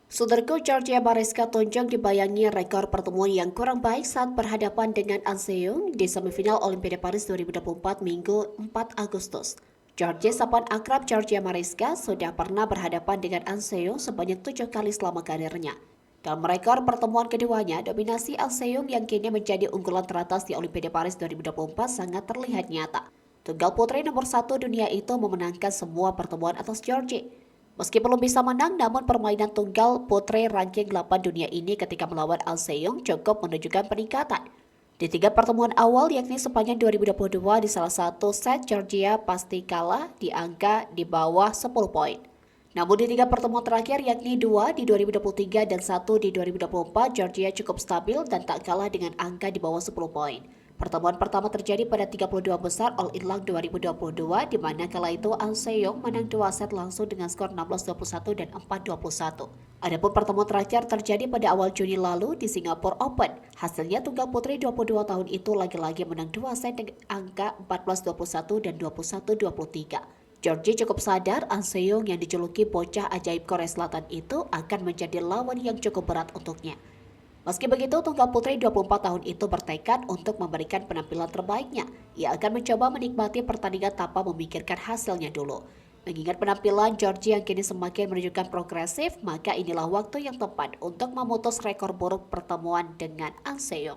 Saudaraku, Georgia Mariska Tunjung dibayangi rekor pertemuan yang kurang baik saat berhadapan dengan An Se-young di semifinal Olimpiade Paris 2024 Minggu 4 Agustus. Georgia Sapan akrab Georgia Mariska sudah pernah berhadapan dengan An Se-young sebanyak 7 kali selama karirnya. Dalam rekor pertemuan keduanya, dominasi An Se-young yang kini menjadi unggulan teratas di Olimpiade Paris 2024 sangat terlihat nyata. Tunggal putri nomor 1 dunia itu memenangkan semua pertemuan atas Georgia. Meski belum bisa menang, namun permainan tunggal putri ranking 8 dunia ini ketika melawan An Se-young cukup menunjukkan peningkatan. Di 3 pertemuan awal, yakni sepanjang 2022, di salah satu set Georgia pasti kalah di angka di bawah 10 poin. Namun di 3 pertemuan terakhir, yakni 2 di 2023 dan 1 di 2024, Georgia cukup stabil dan tak kalah dengan angka di bawah 10 poin. Pertemuan pertama terjadi pada 32 besar All England 2022, di mana kala itu An Se-young menang 2 set langsung dengan skor 16-21 dan 4-21. Adapun pertemuan terakhir terjadi pada awal Juni lalu di Singapore Open. Hasilnya tunggal putri 22 tahun itu lagi-lagi menang 2 set dengan angka 14-21 dan 21-23. Georgia cukup sadar An Se-young yang dijuluki bocah ajaib Korea Selatan itu akan menjadi lawan yang cukup berat untuknya. Meski begitu, tunggal putri 24 tahun itu bertekad untuk memberikan penampilan terbaiknya. Ia akan mencoba menikmati pertandingan tanpa memikirkan hasilnya dulu. Mengingat penampilan Georgia yang kini semakin menunjukkan progresif, maka inilah waktu yang tepat untuk memutus rekor buruk pertemuan dengan An Se-young.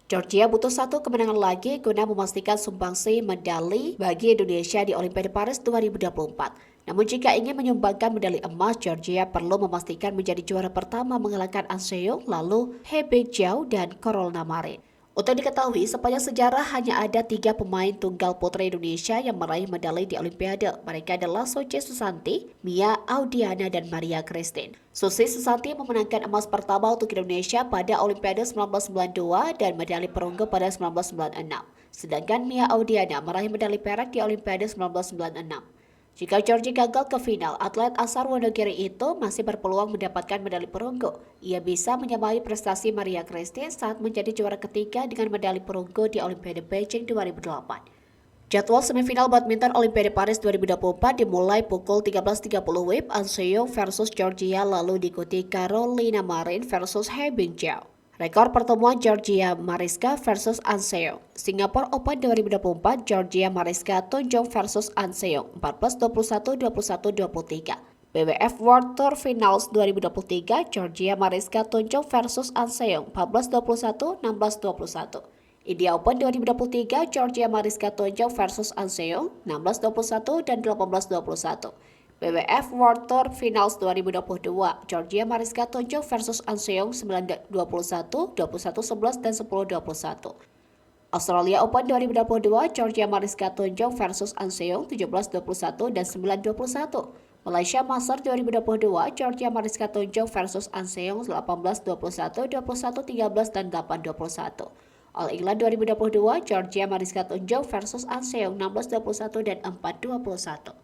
Georgia butuh 1 kemenangan lagi guna memastikan sumbangsi medali bagi Indonesia di Olimpiade Paris 2024. Namun jika ingin menyumbangkan medali emas, Georgia perlu memastikan menjadi juara pertama mengalahkan An Se-young, lalu He Bingjiao dan Caroline Marin. Untuk diketahui, sepanjang sejarah hanya ada 3 pemain tunggal putri Indonesia yang meraih medali di Olimpiade. Mereka adalah Suci Susanti, Mia Audiana, dan Maria Christine. Suci Susanti memenangkan emas pertama untuk Indonesia pada Olimpiade 1992 dan medali perunggu pada 1996. Sedangkan Mia Audiana meraih medali perak di Olimpiade 1996. Jika Georgia gagal ke final, atlet asal Wonogiri itu masih berpeluang mendapatkan medali perunggu. Ia bisa menyamai prestasi Maria Christine saat menjadi juara ketiga dengan medali perunggu di Olimpiade Beijing 2008. Jadwal semifinal badminton Olimpiade Paris 2024 dimulai pukul 13.30 WIB. An Se-young versus Georgia, lalu diikuti Caroline Marin versus He Bingjiao. Rekor pertemuan Georgia Mariska versus An Se-young. Singapore Open 2024, Georgia Mariska Tunjung versus An Se-young 14-21, 21-23. BWF World Tour Finals 2023, Georgia Mariska Tunjung versus An Se-young 14-21, 16-21. India Open 2023, Georgia Mariska Tunjung versus An Se-young 16-21 dan 18-21. BWF World Tour Finals 2022, Georgia Mariska Tunjung versus An Se-young 9-21, 21-11, dan 10-21. Australia Open 2022, Georgia Mariska Tunjung versus An Se-young 17-21 dan 9-21. Malaysia Masters 2022, Georgia Mariska Tunjung versus An Se-young 18-21, 21-13, dan 8-21. All England 2022, Georgia Mariska Tunjung versus An Se-young 16-21 dan 4-21.